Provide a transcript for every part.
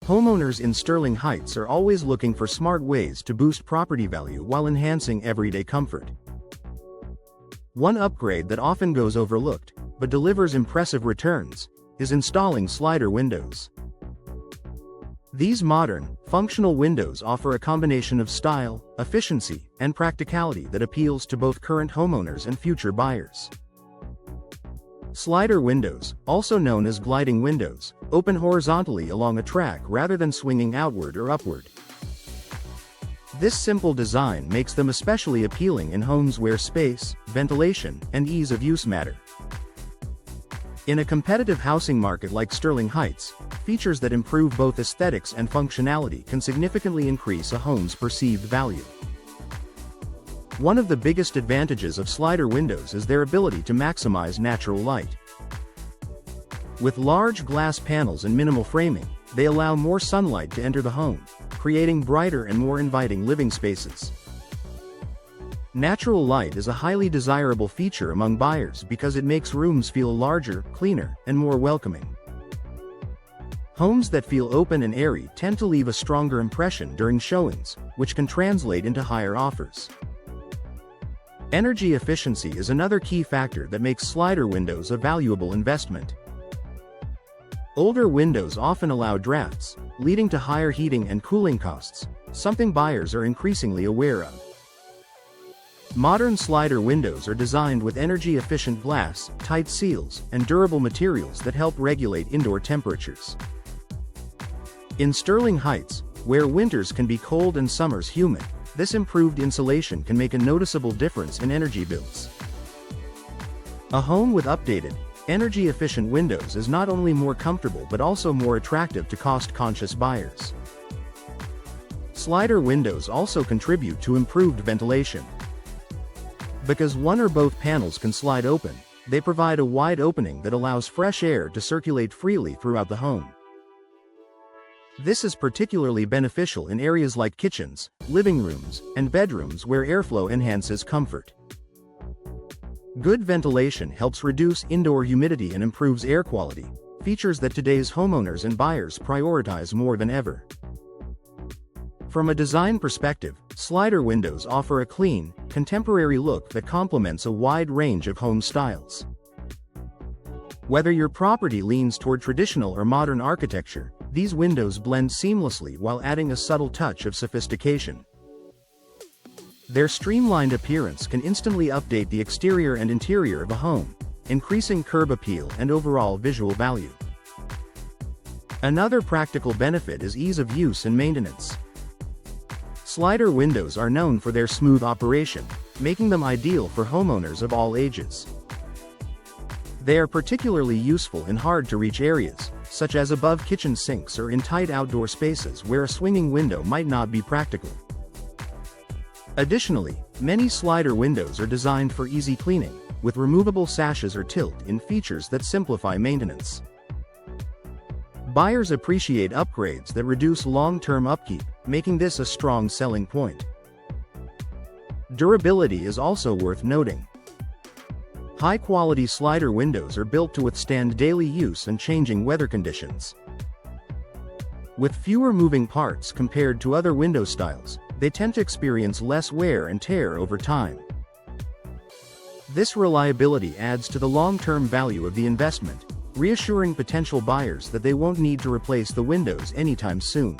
Homeowners in Sterling Heights are always looking for smart ways to boost property value while enhancing everyday comfort. One upgrade that often goes overlooked, but delivers impressive returns, is installing slider windows. These modern, functional windows offer a combination of style, efficiency, and practicality that appeals to both current homeowners and future buyers. Slider windows, also known as gliding windows, open horizontally along a track rather than swinging outward or upward. This simple design makes them especially appealing in homes where space, ventilation, and ease of use matter. In a competitive housing market like Sterling Heights, features that improve both aesthetics and functionality can significantly increase a home's perceived value. One of the biggest advantages of slider windows is their ability to maximize natural light. With large glass panels and minimal framing, they allow more sunlight to enter the home, creating brighter and more inviting living spaces. Natural light is a highly desirable feature among buyers because it makes rooms feel larger, cleaner, and more welcoming. Homes that feel open and airy tend to leave a stronger impression during showings, which can translate into higher offers. Energy efficiency is another key factor that makes slider windows a valuable investment. Older windows often allow drafts, leading to higher heating and cooling costs, something buyers are increasingly aware of. Modern slider windows are designed with energy-efficient glass, tight seals, and durable materials that help regulate indoor temperatures. In Sterling Heights, where winters can be cold and summers humid, this improved insulation can make a noticeable difference in energy bills. A home with updated, energy-efficient windows is not only more comfortable but also more attractive to cost-conscious buyers. Slider windows also contribute to improved ventilation. Because one or both panels can slide open, they provide a wide opening that allows fresh air to circulate freely throughout the home. This is particularly beneficial in areas like kitchens, living rooms, and bedrooms where airflow enhances comfort. Good ventilation helps reduce indoor humidity and improves air quality, features that today's homeowners and buyers prioritize more than ever. From a design perspective, slider windows offer a clean, contemporary look that complements a wide range of home styles. Whether your property leans toward traditional or modern architecture, these windows blend seamlessly while adding a subtle touch of sophistication. Their streamlined appearance can instantly update the exterior and interior of a home, increasing curb appeal and overall visual value. Another practical benefit is ease of use and maintenance. Slider windows are known for their smooth operation, making them ideal for homeowners of all ages. They are particularly useful in hard-to-reach areas, such as above kitchen sinks or in tight outdoor spaces where a swinging window might not be practical. Additionally, many slider windows are designed for easy cleaning, with removable sashes or tilt-in features that simplify maintenance. Buyers appreciate upgrades that reduce long-term upkeep, making this a strong selling point. Durability is also worth noting. High-quality slider windows are built to withstand daily use and changing weather conditions. With fewer moving parts compared to other window styles, they tend to experience less wear and tear over time. This reliability adds to the long-term value of the investment, reassuring potential buyers that they won't need to replace the windows anytime soon.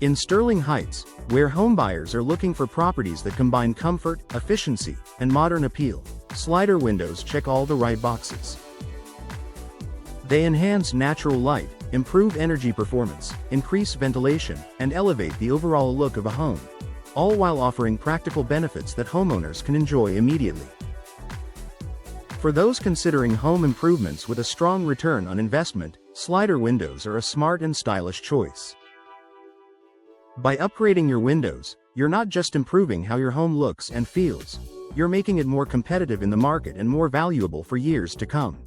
In Sterling Heights, where homebuyers are looking for properties that combine comfort, efficiency, and modern appeal, slider windows check all the right boxes. They enhance natural light, improve energy performance, increase ventilation, and elevate the overall look of a home, all while offering practical benefits that homeowners can enjoy immediately. For those considering home improvements with a strong return on investment, slider windows are a smart and stylish choice. By upgrading your windows, you're not just improving how your home looks and feels, you're making it more competitive in the market and more valuable for years to come.